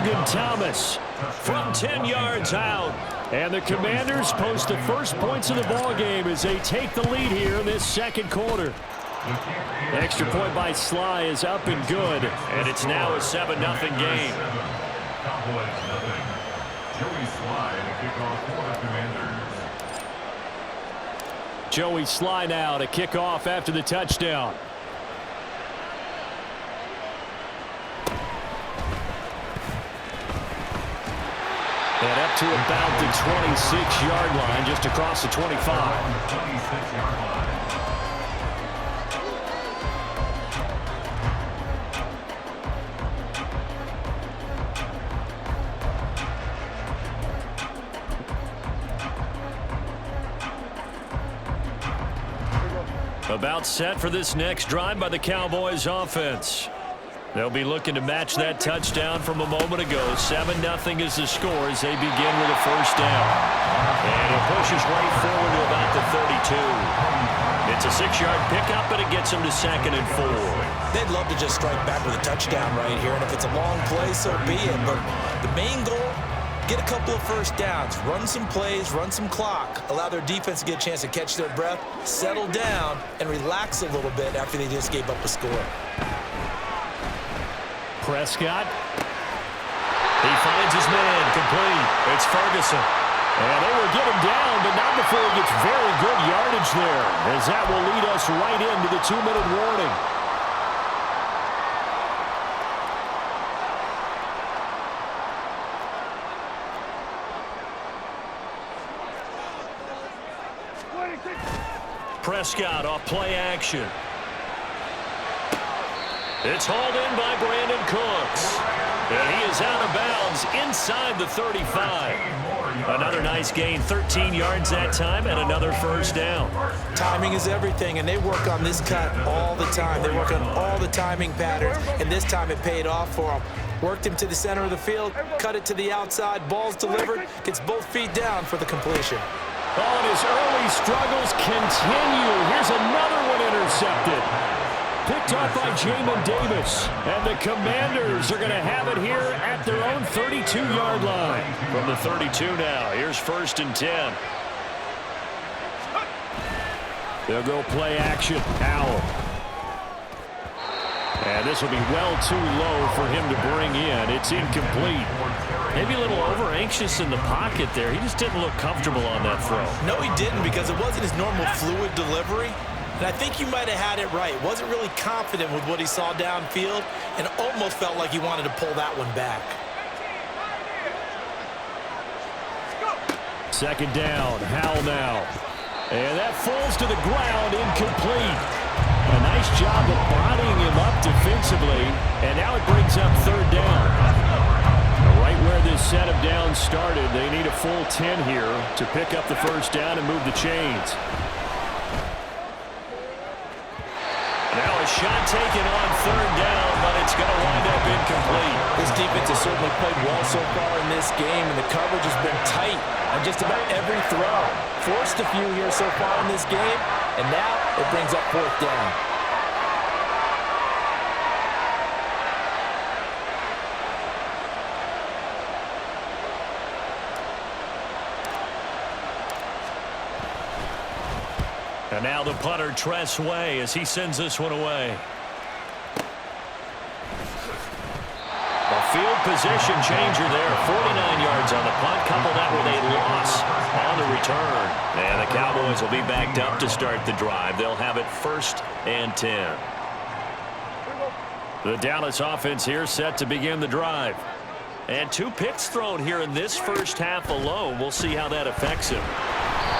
Logan Thomas from 10 yards out. And the Commanders post the first points of the ball game as they take the lead here in this second quarter. Extra point by Sly is up and good, and it's now a 7-0 game. Cowboys nothing. Joey Sly to kick off for the Commanders. Joey Sly now to kick off after the touchdown. And up to about the 26-yard line, just across the 25. 26-yard line. About set for this next drive by the Cowboys offense. They'll be looking to match that touchdown from a moment ago. 7-0 is the score as they begin with a first down. And it pushes right forward to about the 32. It's a 6-yard pickup, but it gets them to 2nd and 4. They'd love to just strike back with a touchdown right here, and if it's a long play, so be it. But the main goal, get a couple of first downs, run some plays, run some clock, allow their defense to get a chance to catch their breath, settle down, and relax a little bit after they just gave up a score. Prescott. He finds his man complete. It's Ferguson. And they will get him down, but not before he gets very good yardage there, as that will lead us right into the 2-minute warning. Prescott off play action. It's hauled in by Brandon Cooks. And he is out of bounds inside the 35. Another nice gain, 13 yards that time, and another first down. Timing is everything, and they work on this cut all the time. They work on all the timing patterns, and this time it paid off for them. Worked him to the center of the field, cut it to the outside, ball's delivered, gets both feet down for the completion. Oh, and his early struggles continue. Here's another one intercepted. Picked off by Jamin Davis. And the Commanders are going to have it here at their own 32-yard line. From the 32 now, here's 1st and 10. They'll go play action. Powell. And this will be well too low for him to bring in. It's incomplete. Maybe a little over-anxious in the pocket there. He just didn't look comfortable on that throw. No, he didn't, because it wasn't his normal fluid delivery. And I think you might have had it right. Wasn't really confident with what he saw downfield and almost felt like he wanted to pull that one back. 2nd down, Howell now. And that falls to the ground, incomplete. A nice job of bodying him up defensively. And now it brings up 3rd down. Right where this set of downs started, they need a full 10 here to pick up the first down and move the chains. Now a shot taken on 3rd down, but it's going to wind up incomplete. This defense has certainly played well so far in this game, and the coverage has been tight on just about every throw. Forced a few here so far in this game, and now it brings up 4th down. And now the punter, Tress Way, as he sends this one away. A field position changer there. 49 yards on the punt. Couple that with a loss on the return. And the Cowboys will be backed up to start the drive. They'll have it 1st and 10. The Dallas offense here set to begin the drive. And 2 picks thrown here in this first half alone. We'll see how that affects him.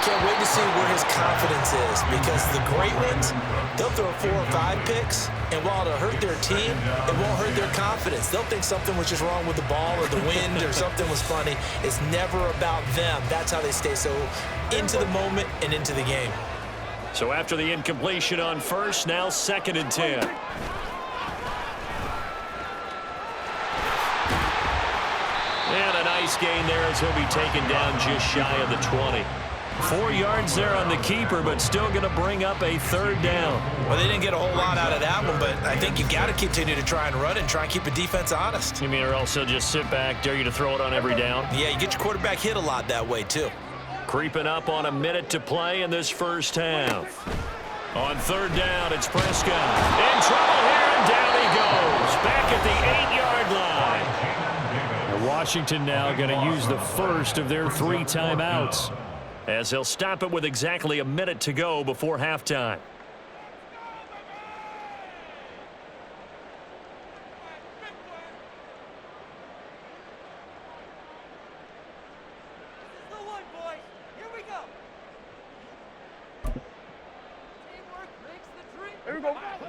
Can't wait to see where his confidence is, because the great ones, they'll throw 4 or 5 picks, and while it'll hurt their team, it won't hurt their confidence. They'll think something was just wrong with the ball or the wind or something was funny. It's never about them. That's how they stay so into the moment and into the game. So after the incompletion on 1st, now 2nd and 10. And a nice gain there as he'll be taken down just shy of the 20. 4 yards there on the keeper, but still going to bring up a third down. Well, they didn't get a whole lot out of that one, but I think you got to continue to try and run it and try and keep the defense honest. You mean or else they'll just sit back, dare you to throw it on every down? Yeah, you get your quarterback hit a lot that way, too. Creeping up on a minute to play in this first half. On third down, it's Prescott. In trouble here, and down he goes. Back at the 8-yard line. And Washington now going to use the first of their 3 timeouts, as they'll stop it with exactly a minute to go before halftime.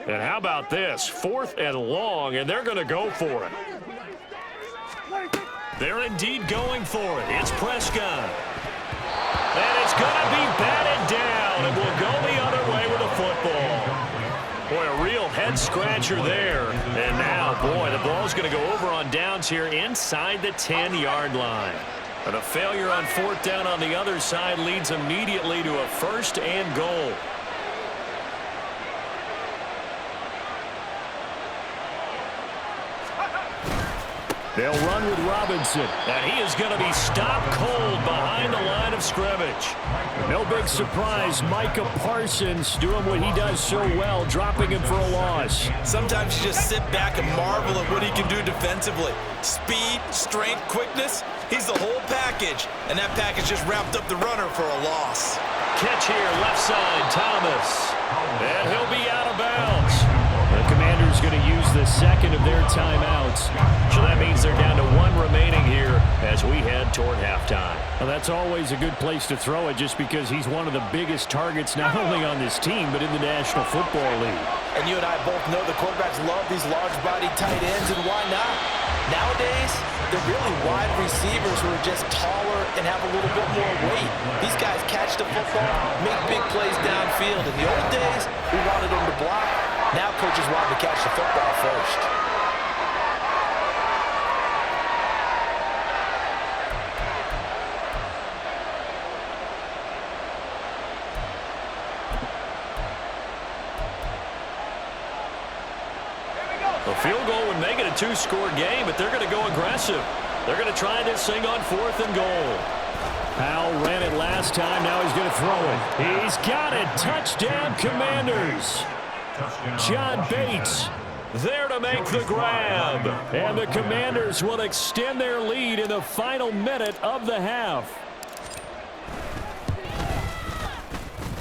And how about this? 4th and long, and they're going to go for it. They're indeed going for it. It's Prescott. And it's going to be batted down, and will go the other way with the football. Boy, a real head-scratcher there. And now, boy, the ball's going to go over on downs here inside the 10-yard line. And a failure on 4th down on the other side leads immediately to a 1st and goal. They'll run with Robinson, and he is going to be stopped cold behind the line of scrimmage. No big surprise, Micah Parsons doing what he does so well, dropping him for a loss. Sometimes you just sit back and marvel at what he can do defensively. Speed, strength, quickness, he's the whole package, and that package just wrapped up the runner for a loss. Catch here, left side, Thomas, and he'll be out of bounds. The Commanders going to use the second of their timeouts. So that means they're down to 1 remaining here as we head toward halftime. Well, that's always a good place to throw it just because he's one of the biggest targets not only on this team but in the National Football League. And you and I both know the quarterbacks love these large-bodied tight ends, and why not? Nowadays, they're really wide receivers who are just taller and have a little bit more weight. These guys catch the football, make big plays downfield. In the old days, we wanted them to block. Now coaches want to catch the football first. A field goal would make it a 2-score game, but they're going to go aggressive. They're going to try this thing on 4th and goal. Powell ran it last time. Now he's going to throw it. He's got it. Touchdown, Commanders. John Bates there to make the grab. And the Commanders will extend their lead in the final minute of the half.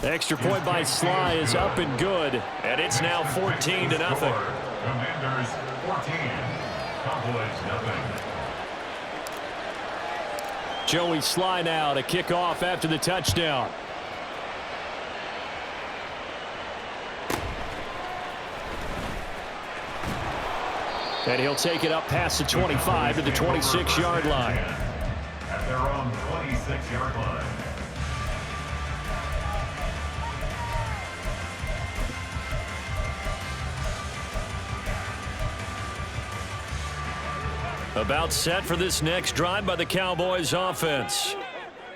Extra point by Sly is up and good. And it's now 14-0. Commanders 14, Cowboys nothing. Joey Sly now to kick off after the touchdown. And he'll take it up past the 25 to the 26-yard line. At their own 26-yard line. About set for this next drive by the Cowboys offense.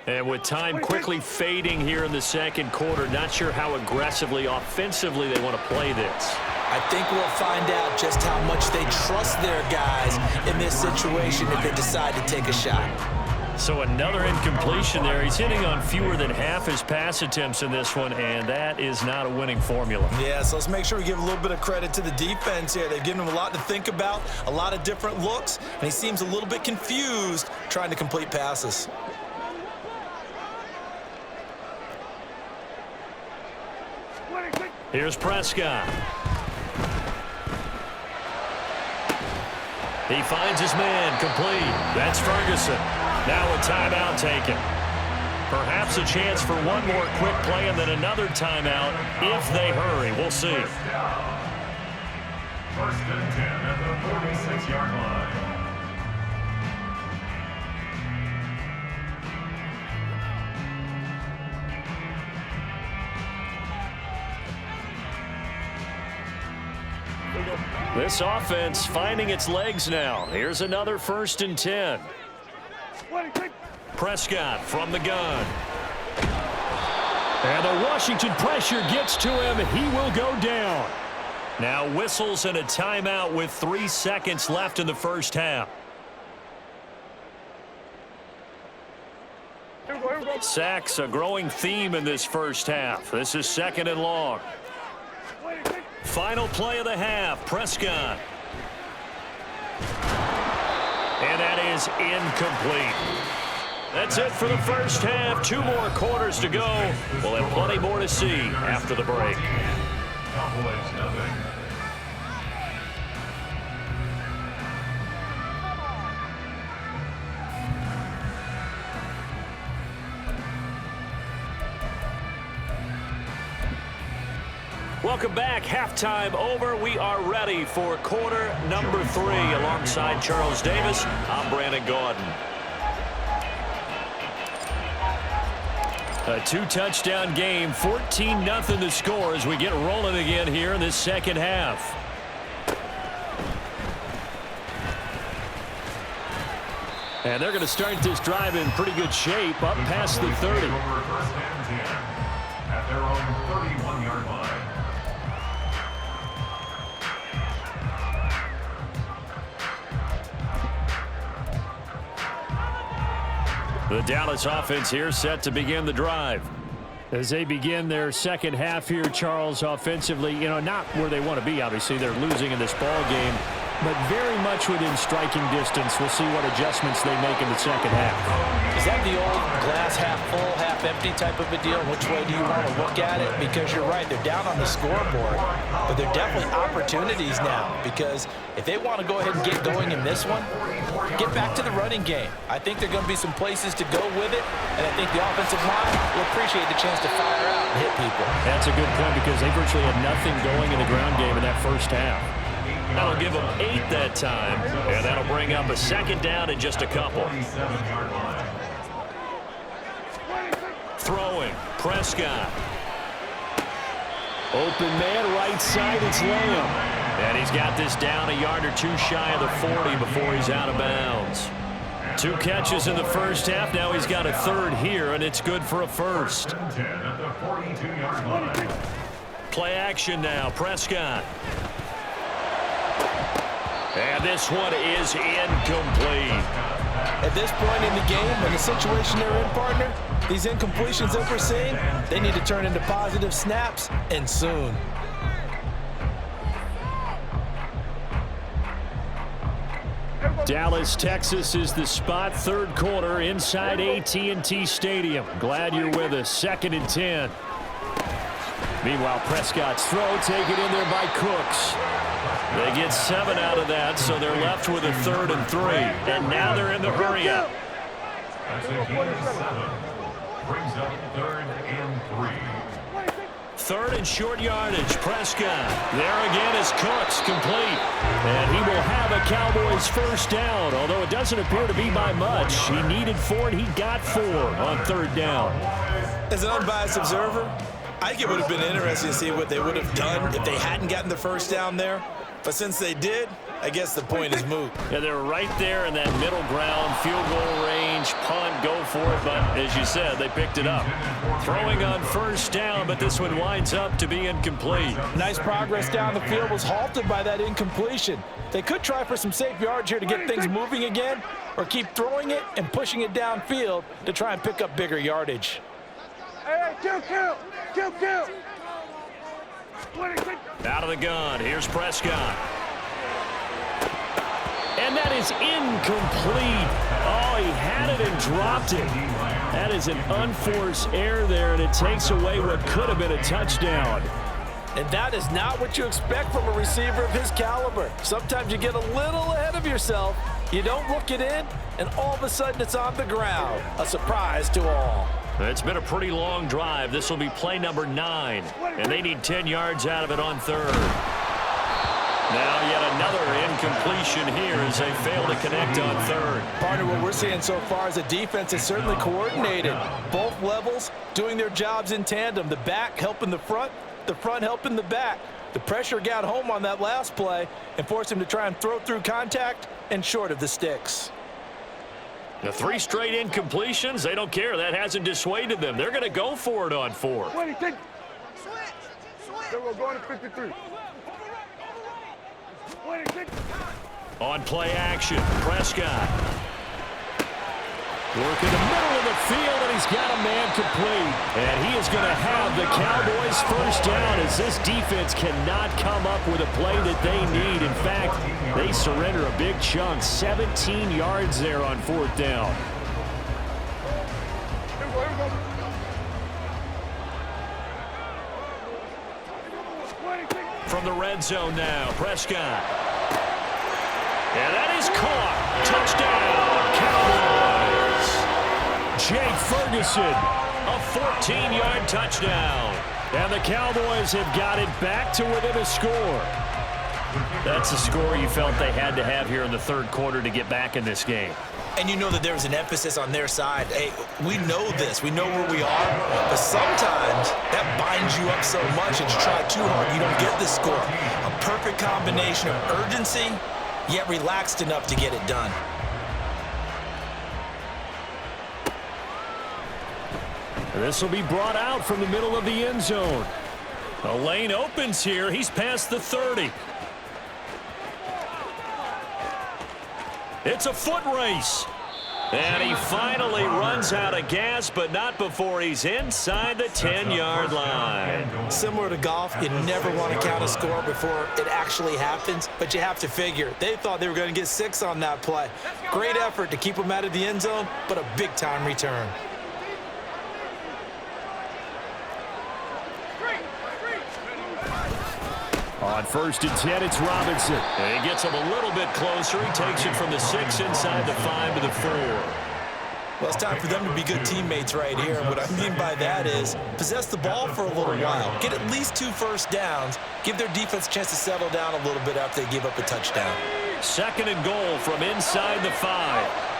And with time quickly fading here in the second quarter, not sure how aggressively, offensively they want to play this. I think we'll find out just how much they trust their guys in this situation if they decide to take a shot. So another incompletion there. He's hitting on fewer than half his pass attempts in this one, and that is not a winning formula. Yeah, so let's make sure we give a little bit of credit to the defense here. They've given him a lot to think about, a lot of different looks, and he seems a little bit confused trying to complete passes. Here's Prescott. He finds his man complete. That's Ferguson. Now a timeout taken. Perhaps a chance for one more quick play and then another timeout if they hurry. We'll see. First and 10 at the 46-yard line. This offense finding its legs now. Here's another 1st and 10. Prescott from the gun. And the Washington pressure gets to him. He will go down. Now whistles and a timeout with 3 seconds left in the first half. Sacks, a growing theme in this first half. This is 2nd and long. Final play of the half, Prescott. And that is incomplete. That's it for the first half. 2 more quarters to go. We'll have plenty more to see after the break. Cowboys nothing. Welcome back. Halftime over. We are ready for quarter number 3. Alongside Charles Davis, I'm Brandon Gaudin. A 2-touchdown game, 14-0 to score as we get rolling again here in this second half. And they're going to start this drive in pretty good shape, up past the 30. At their own 31-yard line. The Dallas offense here set to begin the drive. As they begin their second half here, Charles, offensively, not where they want to be, obviously. They're losing in this ball game, but very much within striking distance. We'll see what adjustments they make in the second half. Is that the old glass half full, half empty type of a deal? Which way do you want to look at it? Because you're right, they're down on the scoreboard, but they're definitely opportunities now, because if they want to go ahead and get going in this one, get back to the running game. I think there are going to be some places to go with it, and I think the offensive line will appreciate the chance to fire out and hit people. That's a good point, because they virtually had nothing going in the ground game in that first half. That'll give them 8 that time, and that'll bring up a second down in just a couple. Throwing, Prescott. Open man, right side, it's Lamb. And he's got this down a yard or 2 shy of the 40 before he's out of bounds. 2 catches in the first half. Now he's got a 3rd here, and it's good for a first. Play action now, Prescott. And this one is incomplete. At this point in the game, in the situation they're in, partner, these incompletions that we're seeing, they need to turn into positive snaps, and soon. Dallas, Texas is the spot, 3rd quarter inside AT&T Stadium. Glad you're with us. 2nd and 10. Meanwhile, Prescott's throw taken in there by Cooks. They get 7 out of that, so they're left with a 3rd and 3. And now they're in the hurry-up. That's a gain of 7. Brings up 3rd and 3. 3rd and short yardage. Prescott. There again is Cooks, complete. And he will have a Cowboys first down, although it doesn't appear to be by much. He needed 4, and he got 4 on 3rd down. As an unbiased observer, I think it would have been interesting to see what they would have done if they hadn't gotten the first down there. But since they did, I guess the point is moot. Yeah, they're right there in that middle ground, field goal range, punt, go for it. But as you said, they picked it up. Throwing on first down, but this one winds up to be incomplete. Nice progress down the field was halted by that incompletion. They could try for some safe yards here to get things moving again, or keep throwing it and pushing it downfield to try and pick up bigger yardage. Hey, kill. Out of the gun, here's Prescott. And that is incomplete. Oh, he had it and dropped it. That is an unforced error there, and it takes away what could have been a touchdown. And that is not what you expect from a receiver of his caliber. Sometimes you get a little ahead of yourself, you don't look it in, and all of a sudden it's on the ground. A surprise to all. It's been a pretty long drive. This will be play number 9, and they need 10 yards out of it on 3rd. Now yet another incompletion here as they fail to connect on 3rd. Partner, what we're seeing so far is the defense is certainly coordinated. Both levels doing their jobs in tandem. The back helping the front helping the back. The pressure got home on that last play and forced him to try and throw through contact and short of the sticks. The 3 straight incompletions, they don't care. That hasn't dissuaded them. They're going to go for it on 4th. 26. They will go to 53. 26. On play action, Prescott. Working the middle of the field, and he's got a man complete. And he is going to have the Cowboys first down as this defense cannot come up with a play that they need. In fact, they surrender a big chunk, 17 yards there on 4th down. From the red zone now, Prescott. And that is caught. Touchdown, Cowboys. Jake Ferguson, a 14-yard touchdown. And the Cowboys have got it back to within a score. That's a score you felt they had to have here in the 3rd quarter to get back in this game. And you know that there was an emphasis on their side. Hey, we know this. We know where we are. But sometimes that binds you up so much and you try too hard, you don't get the score. A perfect combination of urgency, yet relaxed enough to get it done. This will be brought out from the middle of the end zone. A lane opens here. He's past the 30. It's a foot race. And he finally runs out of gas, but not before he's inside the 10-yard line. Similar to golf, you never want to count a score before it actually happens, but you have to figure they thought they were going to get 6 on that play. Great effort to keep them out of the end zone, but a big-time return. On 1st and 10, it's Robinson. And he gets him a little bit closer. He takes it from the 6 inside the 5 to the 4. Well, it's time for them to be good teammates right here. And what I mean by that is possess the ball for a little while. Get at least 2 first downs. Give their defense a chance to settle down a little bit after they give up a touchdown. 2nd and goal from inside the 5.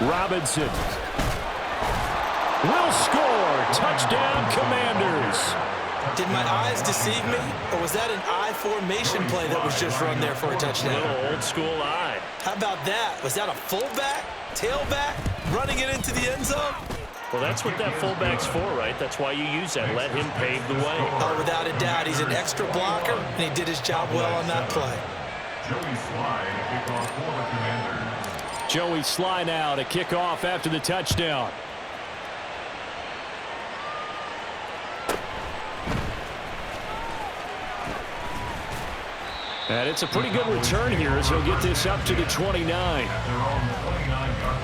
Robinson will score. Touchdown, Commanders. Did my eyes deceive me, or was that an I formation play that was just run there for a touchdown? Little old school eye. How about that? Was that a fullback, tailback, running it into the end zone? Well, that's what that fullback's for, right? That's why you use that. Let him pave the way. Oh, without a doubt, he's an extra blocker, and he did his job well on that play. Joey Slye to kick off for the Commanders. Joey Slye now to kick off after the touchdown. And it's a pretty good return here as he'll get this up to the 29. At their own 29-yard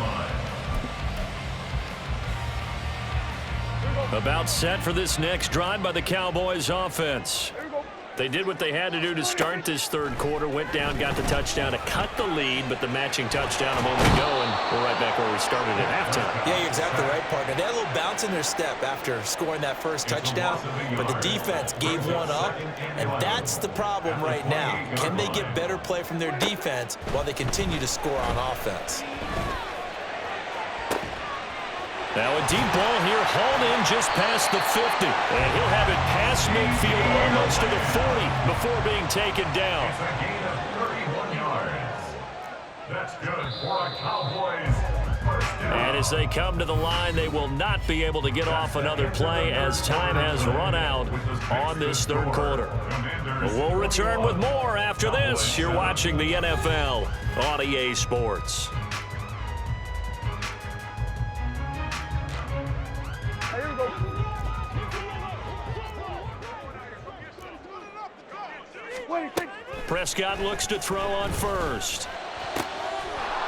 line. About set for this next drive by the Cowboys offense. They did what they had to do to start this 3rd quarter, went down, got the touchdown to cut the lead, but the matching touchdown a moment ago, and we're right back where we started at halftime. Yeah, you're exactly right, partner. They had a little bounce in their step after scoring that first touchdown, but the defense gave one up, and that's the problem right now. Can they get better play from their defense while they continue to score on offense? Now a deep ball here, hauled in just past the 50. And he'll have it past midfield almost to the 40 before being taken down. It's a gain of 31 yards. That's good for a Cowboys first down. And as they come to the line, they will not be able to get off another play as time has run out on this 3rd quarter. But we'll return with more after this. You're watching the NFL on EA Sports. Prescott looks to throw on 1st.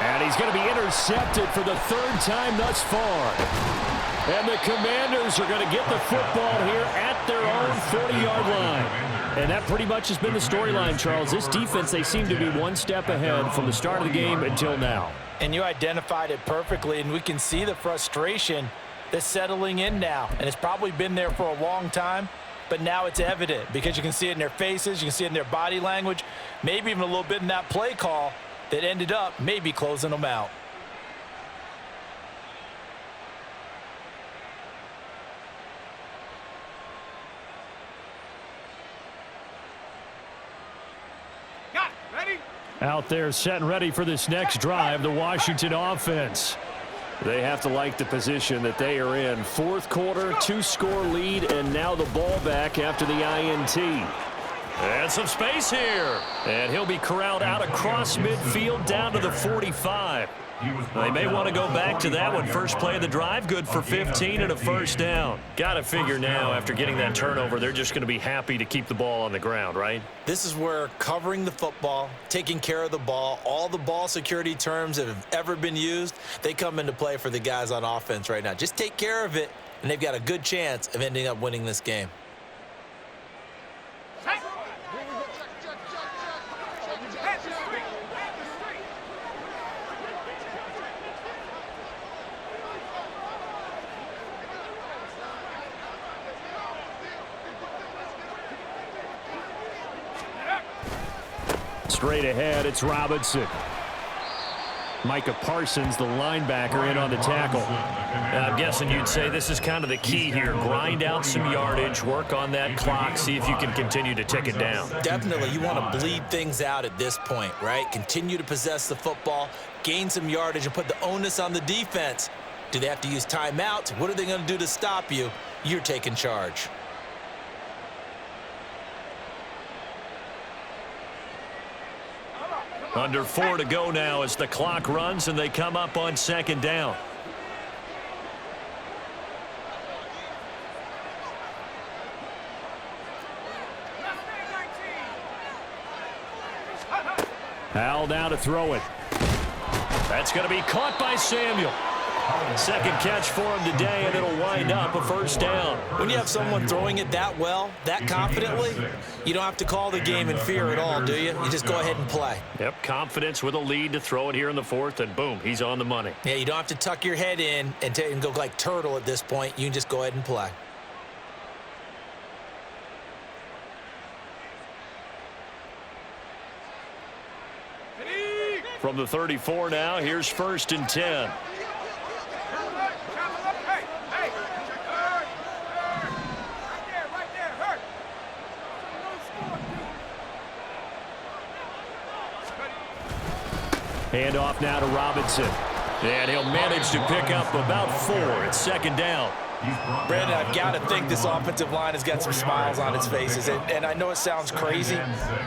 And he's going to be intercepted for the 3rd time thus far. And the Commanders are going to get the football here at their own 40-yard line. And that pretty much has been the storyline, Charles. This defense, they seem to be one step ahead from the start of the game until now. And you identified it perfectly, and we can see the frustration that's settling in now. And it's probably been there for a long time. But now it's evident because you can see it in their faces, you can see it in their body language, maybe even a little bit in that play call that ended up maybe closing them out. Out there set and ready for this next drive, the Washington offense. They have to like the position that they are in. Fourth quarter, 2-score lead, and now the ball back after the INT. And some space here. And he'll be corralled out across midfield down to the 45. They may want to go back to that one. First play of the drive, good for 15 and a first down. Got to figure now, after getting that turnover, they're just going to be happy to keep the ball on the ground, right? This is where covering the football, taking care of the ball, all the ball security terms that have ever been used, they come into play for the guys on offense right now. Just take care of it, and they've got a good chance of ending up winning this game. Straight ahead, it's Robinson. Micah Parsons, the linebacker, in on the tackle. I'm guessing you'd say this is kind of the key here. Grind out some yardage, work on that clock, see if you can continue to tick it down. Definitely, you want to bleed things out at this point, right? Continue to possess the football, gain some yardage, and put the onus on the defense. Do they have to use timeouts? What are they going to do to stop you? You're taking charge. Under 4 to go now as the clock runs and they come up on second down. Howell now to throw it. That's going to be caught by Samuel. Second catch for him today, and it'll wind up a first down. When you have someone throwing it that well, that confidently, you don't have to call the game in fear at all, do you? You just go ahead and play. Yep, confidence with a lead to throw it here in the fourth, and boom, he's on the money. Yeah, you don't have to tuck your head in and go like turtle at this point. You can just go ahead and play. From the 34 now, here's 1st and 10. Handoff now to Robinson. And he'll manage to pick up about 4. It's second down. Brandon, I've got to think this offensive line has got some smiles on its faces. And I know it sounds crazy,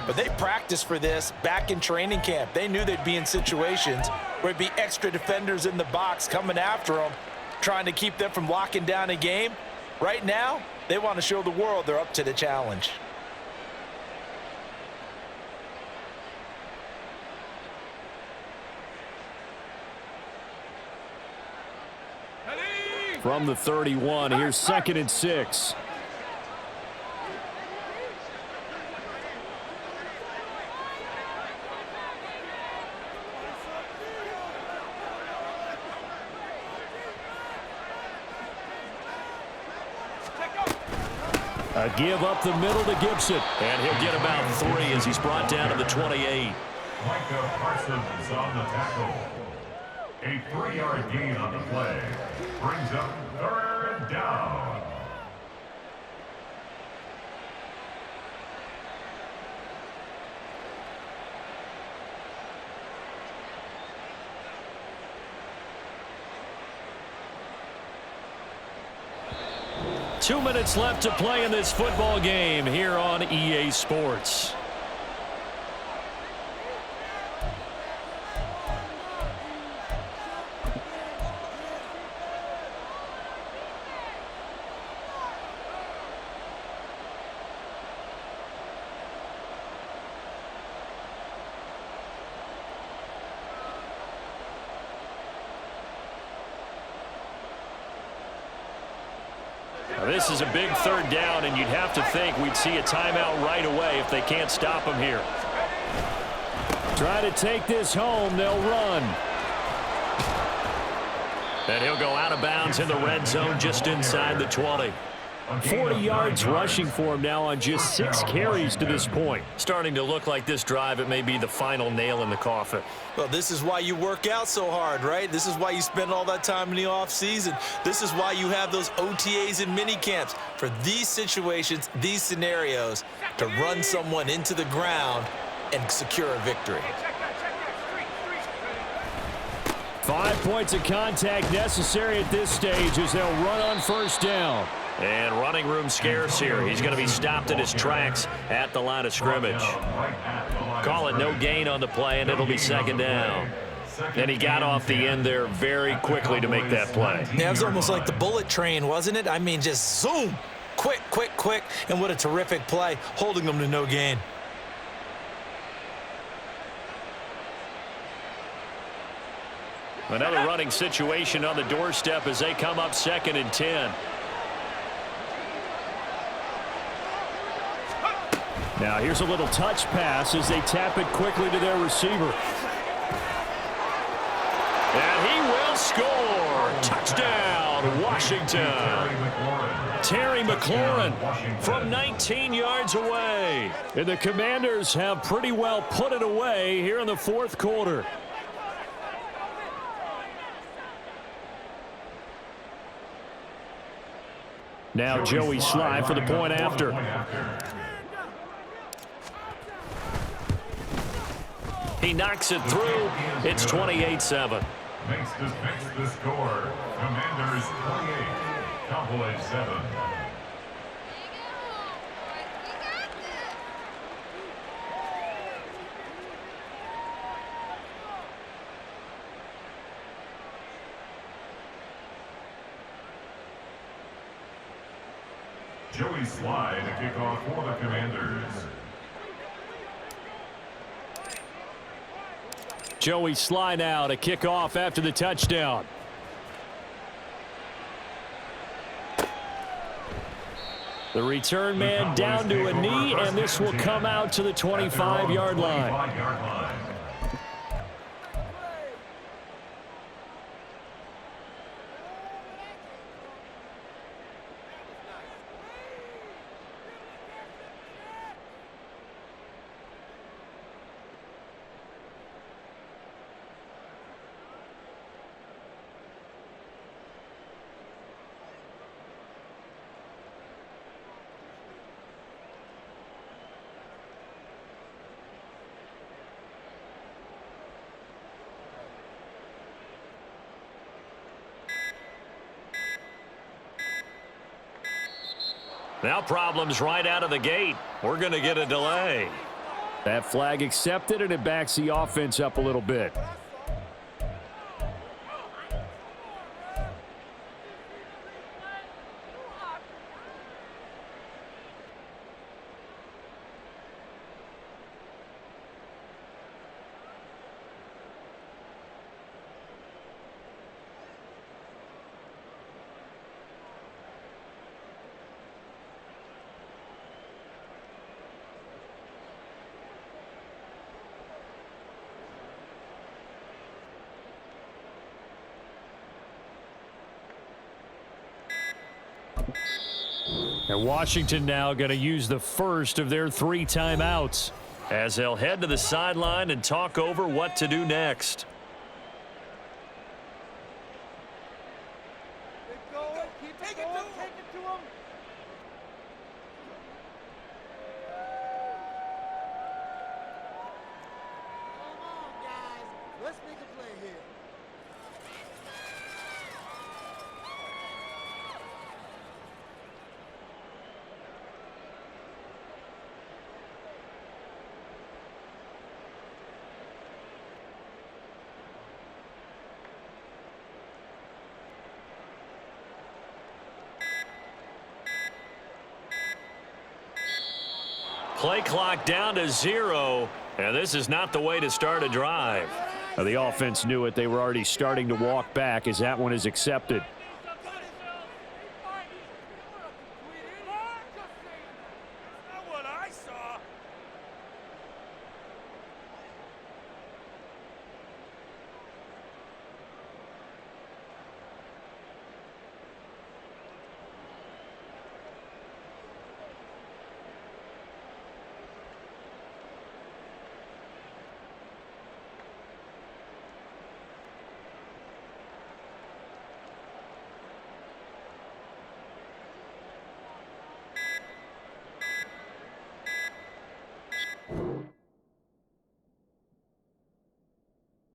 but they practiced for this back in training camp. They knew they'd be in situations where it'd be extra defenders in the box coming after them, trying to keep them from locking down a game. Right now, they want to show the world they're up to the challenge. From the 31, here's 2nd and 6. A give up the middle to Gibson. And he'll get about 3 as he's brought down to the 28. Micah Parsons on the tackle. A 3-yard gain on the play. Brings up 3rd down. Two minutes left to play in this football game here on EA Sports. This is a big 3rd down, and you'd have to think we'd see a timeout right away if they can't stop him here. Try to take this home, they'll run. And he'll go out of bounds in the red zone just inside the 20. 40 yards rushing for him now on just 6 carries to this point. Starting to look like this drive, it may be the final nail in the coffin. Well, this is why you work out so hard, right? This is why you spend all that time in the offseason. This is why you have those OTAs and mini camps. For these situations, these scenarios, to run someone into the ground and secure a victory. 5 points of contact necessary at this stage as they'll run on first down. And running room scarce here. He's going to be stopped in his tracks at the line of scrimmage. Call it no gain on the play, and it'll be second down. And he got off the end there very quickly to make that play. Yeah, it was almost like the bullet train, wasn't it? I mean, just zoom. Quick, quick, quick. And what a terrific play, holding them to no gain. Another running situation on the doorstep as they come up 2nd and 10. Now here's a little touch pass as they tap it quickly to their receiver. And he will score. Touchdown, Washington. Terry McLaurin from 19 yards away. And the Commanders have pretty well put it away here in the 4th quarter. Now Joey Sly for the point after. He knocks it through. It's 28-7. Makes the score. Commanders 28, Cowboys 7. Joey Sly to kick off for the Commanders. Joey Sly now to kick off after the touchdown. The return man down to a knee, and this will come out to the 25-yard line. Now problems right out of the gate. We're going to get a delay. That flag accepted, and it backs the offense up a little bit. And Washington now going to use the first of their 3 timeouts as they'll head to the sideline and talk over what to do next. Keep going. Take it to him. Come on, guys. Let's make a play here. Play clock down to 0, and this is not the way to start a drive. Now, the offense knew it. They were already starting to walk back as that one is accepted.